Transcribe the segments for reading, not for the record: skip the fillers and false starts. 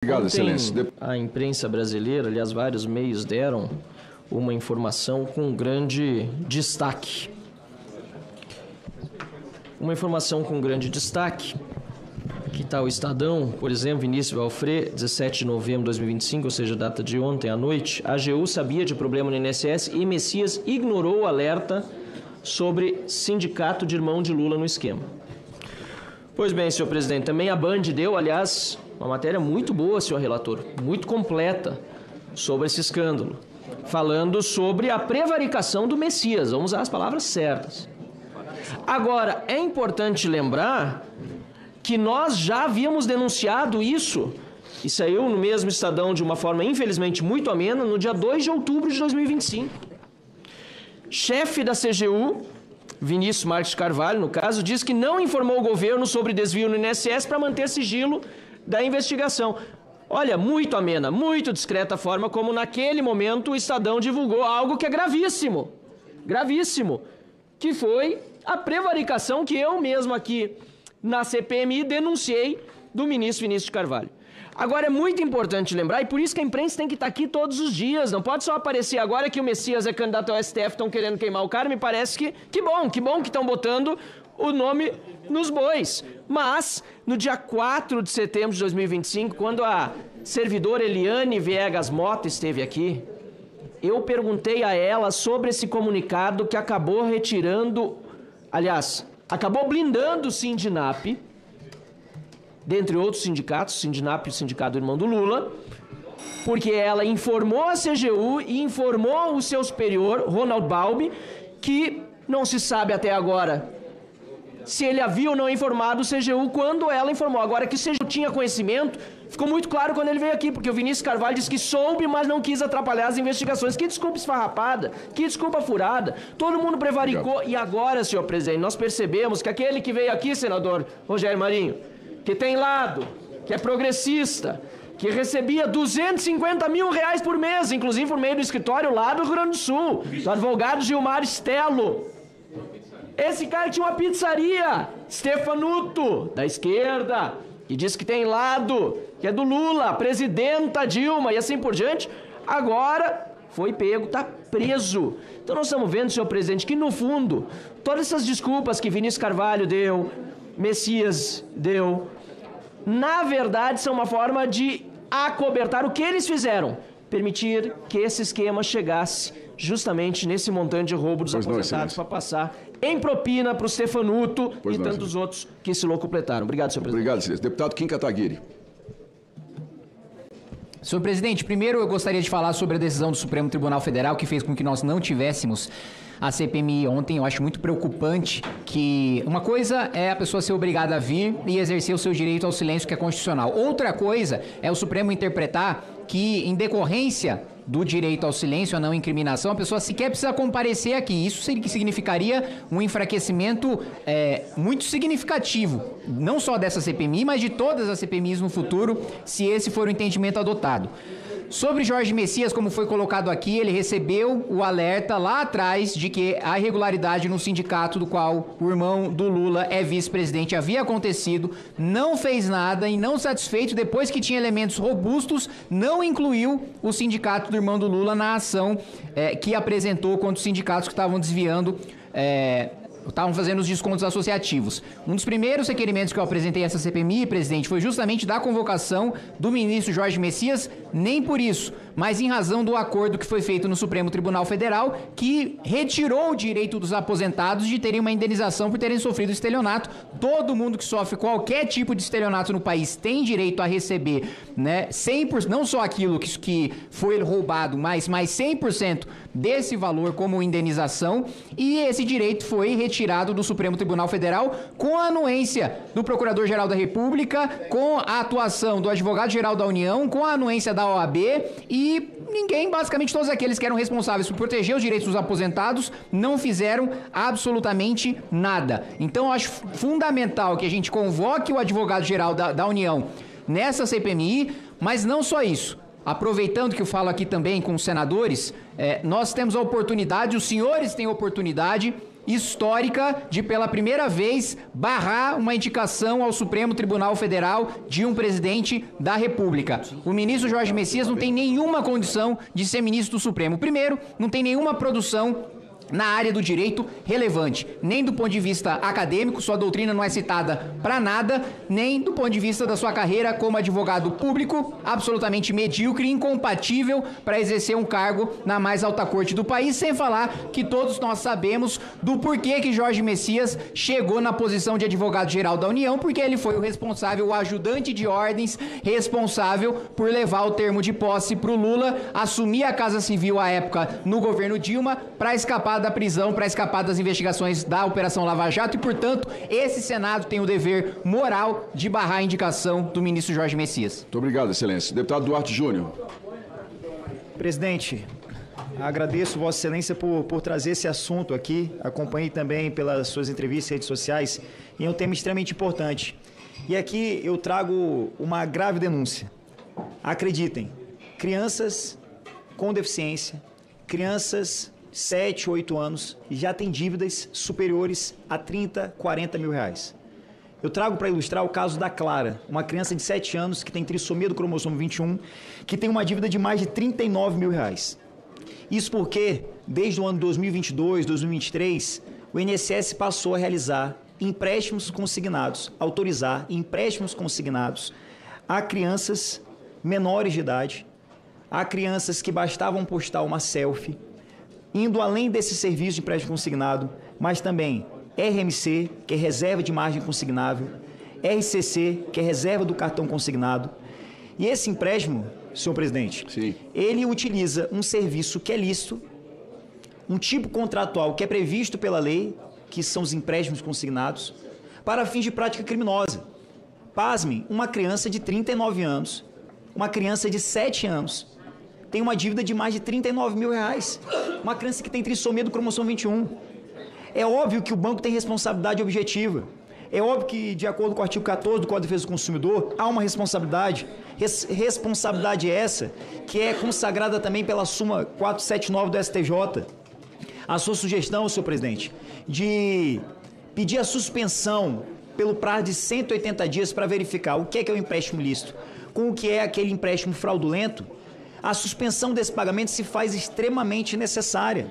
Obrigado, Excelência. A imprensa brasileira, aliás, vários meios deram uma informação com grande destaque. Uma informação com grande destaque, que está o Estadão, por exemplo, Vinícius Valfré, 17 de novembro de 2025, ou seja, data de ontem à noite. A AGU sabia de problema no INSS e Messias ignorou o alerta sobre sindicato de irmão de Lula no esquema. Pois bem, senhor presidente, também a Band deu, aliás, uma matéria muito boa, senhor relator, muito completa sobre esse escândalo, falando sobre a prevaricação do Messias. Vamos usar as palavras certas. Agora, é importante lembrar que nós já havíamos denunciado isso, e saiu no mesmo Estadão de uma forma, infelizmente, muito amena, no dia 2 de outubro de 2025. Chefe da CGU, Vinícius Marques Carvalho, no caso, diz que não informou o governo sobre desvio no INSS para manter sigilo da investigação. Olha, muito amena, muito discreta a forma como naquele momento o Estadão divulgou algo que é gravíssimo, gravíssimo, que foi a prevaricação que eu mesmo aqui na CPMI denunciei do ministro Vinícius Carvalho. Agora é muito importante lembrar, e por isso que a imprensa tem que estar aqui todos os dias, não pode só aparecer agora que o Messias é candidato ao STF, estão querendo queimar o cara, me parece que bom que estão botando o nome nos bois. Mas, no dia 4 de setembro de 2025, quando a servidora Eliane Viegas Mota esteve aqui, eu perguntei a ela sobre esse comunicado que acabou retirando, aliás, acabou blindando o Sindinap, dentre outros sindicatos, o Sindinap e o Sindicato do Irmão do Lula, porque ela informou a CGU e informou o seu superior, Ronald Balbi, que não se sabe até agora se ele havia ou não informado o CGU quando ela informou. Agora, que o CGU tinha conhecimento, ficou muito claro quando ele veio aqui, porque o Vinícius Carvalho disse que soube, mas não quis atrapalhar as investigações. Que desculpa esfarrapada, que desculpa furada. Todo mundo prevaricou. Obrigado. E agora, senhor presidente, nós percebemos que aquele que veio aqui, senador Rogério Marinho, que tem lado, que é progressista, que recebia 250 mil reais por mês, inclusive por meio do escritório lá do Rio Grande do Sul, do advogado Gilmar Stelo. Esse cara tinha uma pizzaria, Stefanuto, da esquerda, que diz que tem lado, que é do Lula, presidenta Dilma e assim por diante, agora foi pego, está preso. Então nós estamos vendo, senhor presidente, que no fundo, todas essas desculpas que Vinícius Carvalho deu, Messias deu, na verdade são uma forma de acobertar o que eles fizeram, permitir que esse esquema chegasse justamente nesse montante de roubo dos aposentados para passar em propina para o Stefanuto e tantos outros que se locupletaram. Obrigado, senhor presidente. Obrigado, senhor. Deputado Kim Kataguiri. Senhor presidente, primeiro eu gostaria de falar sobre a decisão do Supremo Tribunal Federal que fez com que nós não tivéssemos a CPMI ontem. Eu acho muito preocupante que uma coisa é a pessoa ser obrigada a vir e exercer o seu direito ao silêncio, que é constitucional. Outra coisa é o Supremo interpretar que, em decorrência do direito ao silêncio, a não incriminação, a pessoa sequer precisa comparecer aqui. Isso significaria um enfraquecimento muito significativo, não só dessa CPMI, mas de todas as CPMIs no futuro, se esse for o entendimento adotado. Sobre Jorge Messias, como foi colocado aqui, ele recebeu o alerta lá atrás de que a irregularidade no sindicato do qual o irmão do Lula é vice-presidente havia acontecido, não fez nada e, não satisfeito, depois que tinha elementos robustos, não incluiu o sindicato do irmão do Lula na ação que apresentou contra os sindicatos que estavam desviando, estavam fazendo os descontos associativos. Um dos primeiros requerimentos que eu apresentei a essa CPMI, presidente, foi justamente da convocação do ministro Jorge Messias, nem por isso, mas em razão do acordo que foi feito no Supremo Tribunal Federal, que retirou o direito dos aposentados de terem uma indenização por terem sofrido estelionato. Todo mundo que sofre qualquer tipo de estelionato no país tem direito a receber, né, 100%, não só aquilo que foi roubado, mas mais 100% desse valor como indenização, e esse direito foi retirado do Supremo Tribunal Federal com a anuência do Procurador-Geral da República, com a atuação do Advogado-Geral da União, com a anuência da OAB, e ninguém, basicamente todos aqueles que eram responsáveis por proteger os direitos dos aposentados, não fizeram absolutamente nada. Então eu acho fundamental que a gente convoque o Advogado-Geral da União nessa CPMI, mas não só isso. Aproveitando que eu falo aqui também com os senadores, nós temos a oportunidade, os senhores têm a oportunidade histórica de, pela primeira vez, barrar uma indicação ao Supremo Tribunal Federal de um presidente da República. O ministro Jorge Messias não tem nenhuma condição de ser ministro do Supremo. Primeiro, não tem nenhuma produção na área do direito relevante, nem do ponto de vista acadêmico, sua doutrina não é citada para nada, nem do ponto de vista da sua carreira como advogado público, absolutamente medíocre e incompatível para exercer um cargo na mais alta corte do país, sem falar que todos nós sabemos do porquê que Jorge Messias chegou na posição de advogado-geral da União, porque ele foi o responsável, o ajudante de ordens, responsável por levar o termo de posse para o Lula, assumir a Casa Civil à época no governo Dilma, para escapar da prisão, para escapar das investigações da Operação Lava Jato e, portanto, esse Senado tem o dever moral de barrar a indicação do ministro Jorge Messias. Muito obrigado, Excelência. Deputado Duarte Júnior. Presidente, agradeço Vossa Excelência por trazer esse assunto aqui. Acompanhei também pelas suas entrevistas em redes sociais e é um tema extremamente importante. E aqui eu trago uma grave denúncia. Acreditem, crianças com deficiência, crianças 7, 8 anos, já tem dívidas superiores a 30, 40 mil reais. Eu trago para ilustrar o caso da Clara, uma criança de 7 anos que tem trissomia do cromossomo 21, que tem uma dívida de mais de 39 mil reais. Isso porque, desde o ano 2022, 2023, o INSS passou a realizar empréstimos consignados, autorizar empréstimos consignados a crianças menores de idade, a crianças que bastavam postar uma selfie, indo além desse serviço de empréstimo consignado, mas também RMC, que é reserva de margem consignável, RCC, que é reserva do cartão consignado. E esse empréstimo, senhor presidente, Sim. ele utiliza um serviço que é lícito, um tipo contratual que é previsto pela lei, que são os empréstimos consignados, para fins de prática criminosa. Pasmem, uma criança de 39 anos, uma criança de 7 anos, tem uma dívida de mais de 39 mil reais. Uma criança que tem trissomia do cromossomo 21. É óbvio que o banco tem responsabilidade objetiva. É óbvio que, de acordo com o artigo 14 do Código de Defesa do Consumidor, há uma responsabilidade. Responsabilidade essa que é consagrada também pela súmula 479 do STJ. A sua sugestão, senhor presidente, de pedir a suspensão pelo prazo de 180 dias para verificar o que é o empréstimo lícito com o que é aquele empréstimo fraudulento, a suspensão desse pagamento se faz extremamente necessária.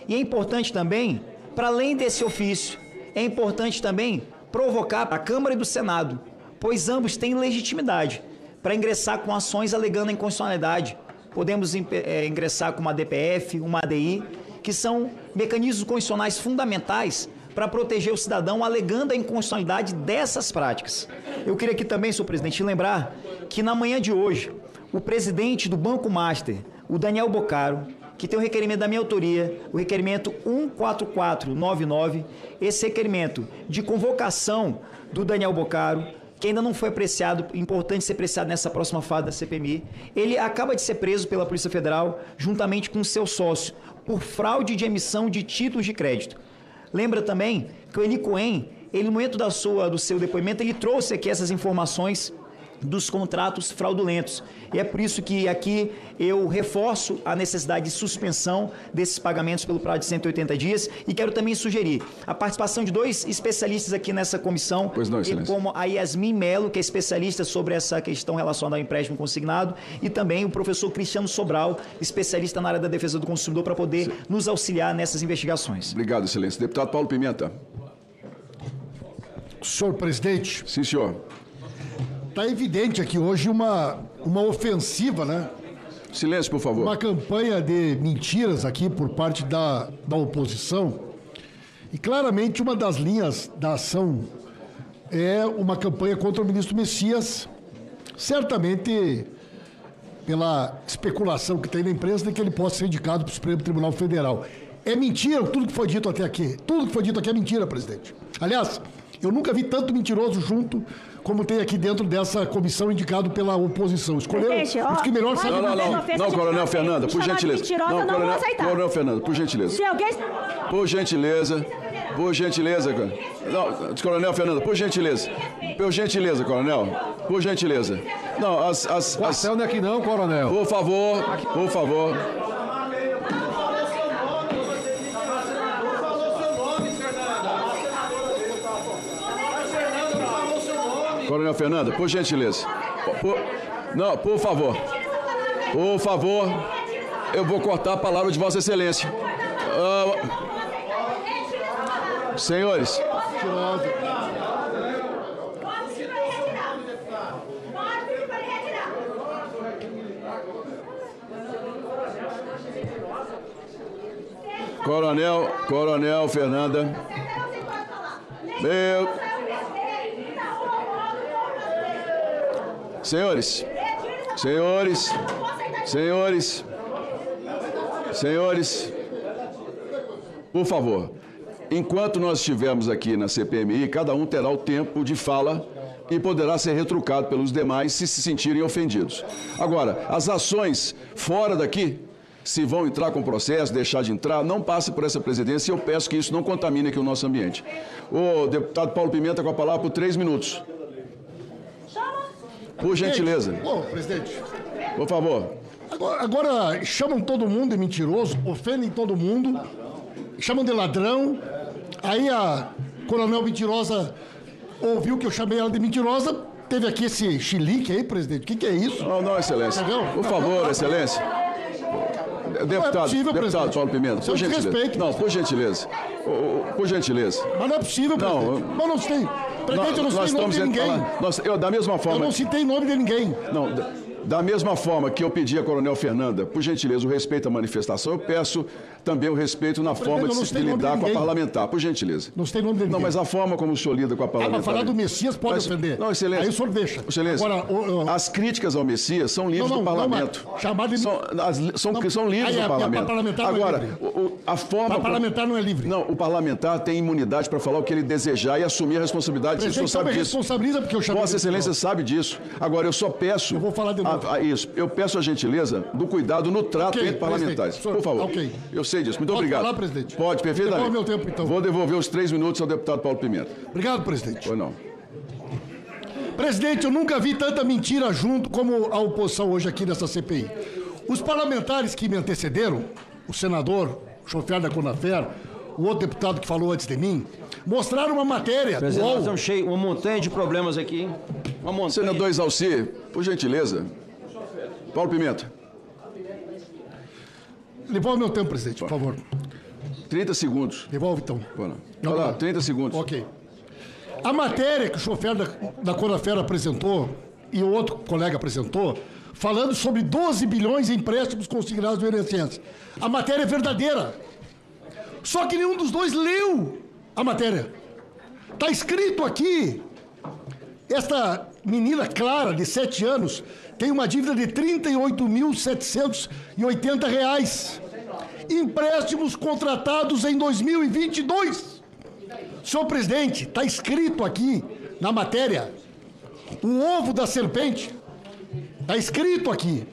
E é importante também, para além desse ofício, é importante também provocar a Câmara e do Senado, pois ambos têm legitimidade para ingressar com ações alegando a inconstitucionalidade. Podemos ingressar com uma DPF, uma ADI, que são mecanismos constitucionais fundamentais para proteger o cidadão alegando a inconstitucionalidade dessas práticas. Eu queria aqui também, senhor presidente, lembrar que na manhã de hoje, o presidente do Banco Master, o Daniel Boccaro, que tem o requerimento da minha autoria, o requerimento 14499, esse requerimento de convocação do Daniel Boccaro, que ainda não foi apreciado, importante ser apreciado nessa próxima fase da CPMI, ele acaba de ser preso pela Polícia Federal, juntamente com seu sócio, por fraude de emissão de títulos de crédito. Lembra também que o Eli Cohen, ele no momento do seu depoimento, ele trouxe aqui essas informações dos contratos fraudulentos. E é por isso que aqui eu reforço a necessidade de suspensão desses pagamentos pelo prazo de 180 dias e quero também sugerir a participação de 2 especialistas aqui nessa comissão, Pois não, Excelência. como a Yasmin Melo, que é especialista sobre essa questão relacionada ao empréstimo consignado, e também o professor Cristiano Sobral, especialista na área da defesa do consumidor, para poder nos auxiliar nessas investigações. Obrigado, Excelência. Deputado Paulo Pimenta. Senhor presidente, Sim, senhor. está evidente aqui hoje uma ofensiva, né? Silêncio, por favor. Uma campanha de mentiras aqui por parte da oposição. E claramente uma das linhas da ação é uma campanha contra o ministro Messias, certamente pela especulação que tem na imprensa de que ele possa ser indicado para o Supremo Tribunal Federal. É mentira tudo que foi dito até aqui. Tudo que foi dito aqui é mentira, presidente. Aliás, eu nunca vi tanto mentiroso junto como tem aqui dentro dessa comissão indicado pela oposição. Escolheram os que melhor sabem. Não, Coronel Fernanda, por gentileza. Não vou aceitar. Coronel Fernanda, por gentileza. Se alguém... Por gentileza, não, Coronel Fernanda, por gentileza, Coronel, por gentileza. Não, Marcelo não é aqui não, Coronel. Por favor. Coronel Fernanda, por gentileza. Não, por favor. Por favor, eu vou cortar a palavra de Vossa Excelência. Senhores. Coronel Fernanda. Senhores, por favor, enquanto nós estivermos aqui na CPMI, cada um terá o tempo de fala e poderá ser retrucado pelos demais se sentirem ofendidos. Agora, as ações fora daqui, se vão entrar com processo, deixar de entrar, não passe por essa presidência e eu peço que isso não contamine aqui o nosso ambiente. O deputado Paulo Pimenta com a palavra por 3 minutos. Por gentileza. Ô, presidente. Por favor. Agora chamam todo mundo de mentiroso, ofendem todo mundo, chamam de ladrão. Aí a coronel mentirosa ouviu que eu chamei ela de mentirosa, teve aqui esse chilique aí, presidente. O que é isso? Não, excelência. Entendeu? Por favor, excelência. Deputado Paulo Pimenta, por gentileza. Respeito. Não, por gentileza. Por gentileza. Mas não é possível, presidente. Mas não tem. Presidente, eu não citei nome de ninguém. Da mesma forma. Eu não citei nome de ninguém. Não, da mesma forma que eu pedi a Coronel Fernanda, por gentileza, o respeito à manifestação, eu peço também o respeito na forma de se lidar com a parlamentar, por gentileza. Não citei nome de ninguém. Não, mas a forma como o senhor lida com a parlamentar. Mas falar do Messias pode ofender. Não, excelência. Aí o senhor deixa. Excelência. Agora, as críticas ao Messias são livres do parlamento. Chamar de... São livres do parlamento. Agora, a forma... O parlamentar não é livre. Não, o parlamentar tem imunidade para falar o que ele desejar e assumir a responsabilidade. O senhor sabe disso. Responsabiliza porque eu chamei. Vossa Excelência sabe disso. Agora, eu só peço... Eu vou falar de novo. Isso. Eu peço a gentileza do cuidado no trato entre parlamentares. Por favor. Eu sei disso. Muito obrigado. Pode falar, presidente? Pode, perfeitamente. Devolve meu tempo, então. Vou devolver os 3 minutos ao deputado Paulo Pimenta. Obrigado, presidente. Ou não. Presidente, eu nunca vi tanta mentira junto como a oposição hoje aqui nessa CPI. Os parlamentares que me antecederam, o senador, o chofer da Conafer, o outro deputado que falou antes de mim, mostraram uma matéria. Presidente, nós estamos cheios, uma montanha de problemas aqui. Uma montanha. Senador Exalci, por gentileza. Paulo Pimenta. Devolve meu tempo, presidente, por favor. 30 segundos. Devolve, então. Olha lá, 30 segundos. Ok. A matéria que o chofer da Conafer apresentou e o outro colega apresentou, falando sobre 12 bilhões em empréstimos consignados do INSS. A matéria é verdadeira. Só que nenhum dos dois leu a matéria. Está escrito aqui. Esta menina Clara, de 7 anos, tem uma dívida de R$ 38.780. Empréstimos contratados em 2022. Senhor presidente, está escrito aqui na matéria, o ovo da serpente. Está escrito aqui.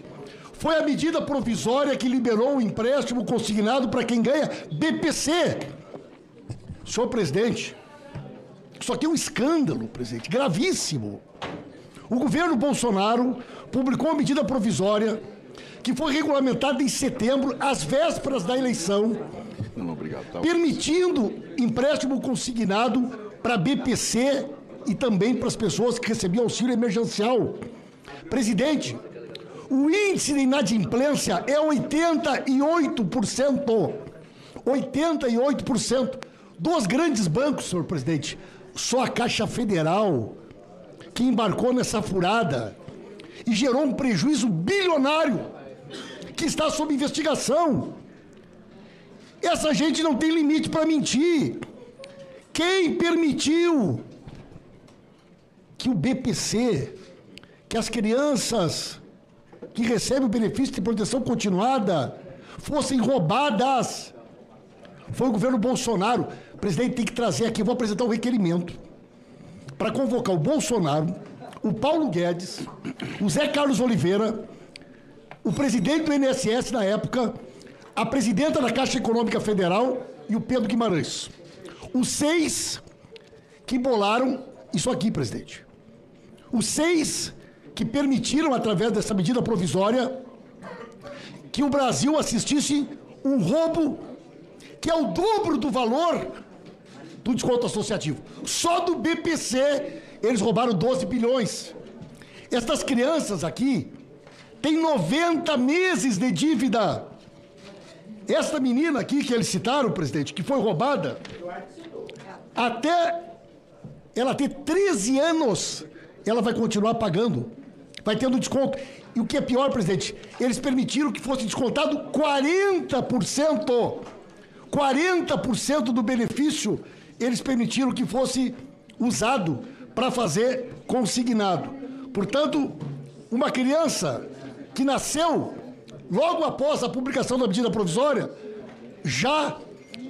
Foi a medida provisória que liberou o empréstimo consignado para quem ganha BPC. Senhor presidente, isso aqui é um escândalo, presidente, gravíssimo. O governo Bolsonaro publicou uma medida provisória que foi regulamentada em setembro, às vésperas da eleição, permitindo empréstimo consignado para BPC e também para as pessoas que recebiam auxílio emergencial. Presidente, o índice de inadimplência é 88%. 88%. Dos grandes bancos, senhor presidente, só a Caixa Federal que embarcou nessa furada e gerou um prejuízo bilionário que está sob investigação. Essa gente não tem limite para mentir. Quem permitiu que o BPC, que as crianças que recebem o benefício de proteção continuada fossem roubadas? Foi o governo Bolsonaro. O presidente tem que trazer aqui, eu vou apresentar um requerimento para convocar o Bolsonaro, o Paulo Guedes, o Zé Carlos Oliveira, o presidente do INSS na época, a presidenta da Caixa Econômica Federal e o Pedro Guimarães. Os 6 que bolaram isso aqui, presidente. Os 6 que permitiram, através dessa medida provisória, que o Brasil assistisse um roubo que é o dobro do valor do desconto associativo. Só do BPC eles roubaram 12 bilhões. Estas crianças aqui têm 90 meses de dívida. Esta menina aqui que eles citaram, presidente, que foi roubada, até ela ter 13 anos, ela vai continuar pagando, vai tendo desconto. E o que é pior, presidente, eles permitiram que fosse descontado 40%. 40% do benefício eles permitiram que fosse usado para fazer consignado. Portanto, uma criança que nasceu logo após a publicação da medida provisória já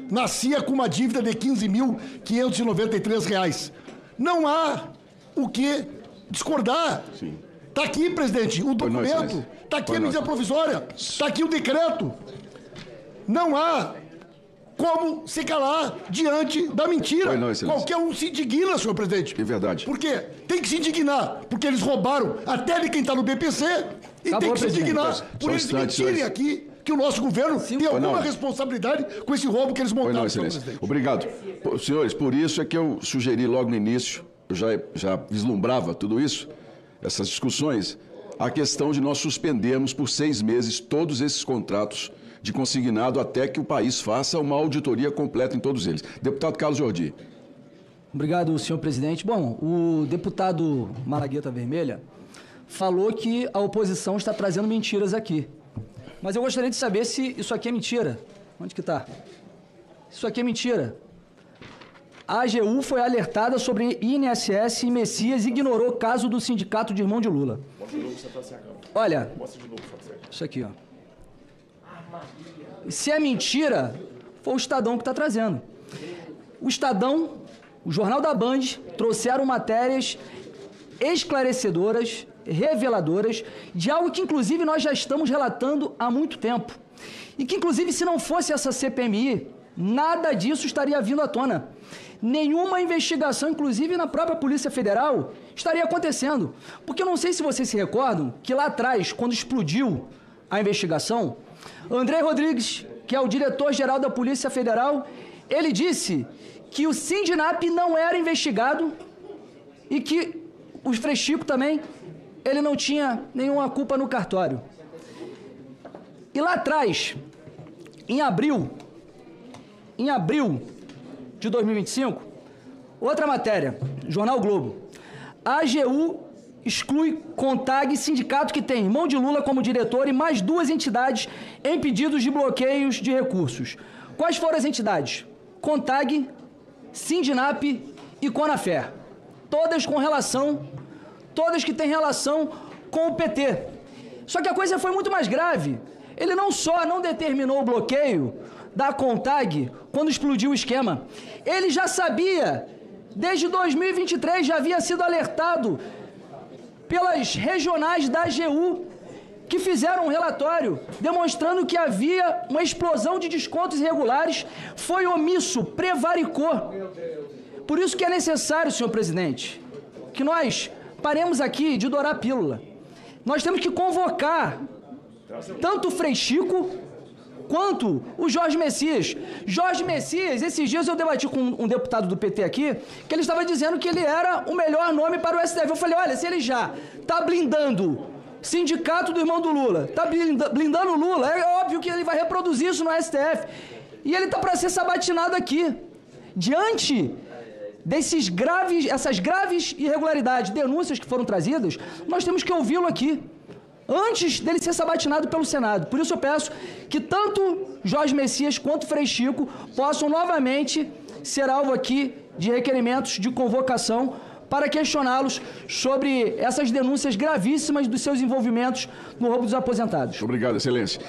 nascia com uma dívida de R$ 15.593. Não há o que discordar. Está aqui, presidente, o documento, está aqui a medida provisória, está aqui o decreto. Não há como se calar diante da mentira. Qualquer um se indigna, senhor presidente. É verdade. Por quê? Tem que se indignar, porque eles roubaram até de quem está no BPC e tem que se indignar por eles mentirem aqui que o nosso governo tem alguma responsabilidade com esse roubo que eles montaram, senhor presidente. Obrigado. Senhores, por isso é que eu sugeri logo no início, eu já vislumbrava tudo isso, essas discussões, a questão de nós suspendermos por 6 meses todos esses contratos de consignado até que o país faça uma auditoria completa em todos eles. Deputado Carlos Jordi. Obrigado, senhor presidente. Bom, o deputado Malagueta Vermelha falou que a oposição está trazendo mentiras aqui. Mas eu gostaria de saber se isso aqui é mentira. Onde que está? Isso aqui é mentira. A AGU foi alertada sobre INSS e Messias e ignorou o caso do sindicato de irmão de Lula. Olha, isso aqui, ó. Se é mentira, foi o Estadão que está trazendo. O Estadão, o Jornal da Band, trouxeram matérias esclarecedoras, reveladoras, de algo que, inclusive, nós já estamos relatando há muito tempo. E que, inclusive, se não fosse essa CPMI, nada disso estaria vindo à tona. Nenhuma investigação, inclusive na própria Polícia Federal, estaria acontecendo. Porque eu não sei se vocês se recordam que lá atrás, quando explodiu a investigação, André Rodrigues, que é o diretor-geral da Polícia Federal, ele disse que o Sindinap não era investigado e que o Frei Chico também, ele não tinha nenhuma culpa no cartório. E lá atrás, em abril de 2025, outra matéria, Jornal Globo. A AGU exclui CONTAG, sindicato que tem irmão de Lula como diretor e mais 2 entidades em pedidos de bloqueios de recursos. Quais foram as entidades? CONTAG, Sindinap e Conafer. Todas que têm relação com o PT. Só que a coisa foi muito mais grave. Ele não só não determinou o bloqueio da CONTAG quando explodiu o esquema, ele já sabia, desde 2023, já havia sido alertado pelas regionais da AGU, que fizeram um relatório demonstrando que havia uma explosão de descontos irregulares, foi omisso, prevaricou. Por isso que é necessário, senhor presidente, que nós paremos aqui de dourar a pílula. Nós temos que convocar tanto o Frei Chico quanto o Jorge Messias. Jorge Messias, esses dias eu debati com um deputado do PT aqui, que ele estava dizendo que ele era o melhor nome para o STF. Eu falei, olha, se ele já está blindando sindicato do irmão do Lula, está blindando o Lula, é óbvio que ele vai reproduzir isso no STF. E ele está para ser sabatinado aqui. Diante essas graves irregularidades, denúncias que foram trazidas, nós temos que ouvi-lo aqui, antes dele ser sabatinado pelo Senado. Por isso eu peço que tanto Jorge Messias quanto Frei Chico possam novamente ser alvo aqui de requerimentos de convocação para questioná-los sobre essas denúncias gravíssimas dos seus envolvimentos no roubo dos aposentados. Obrigado, excelência.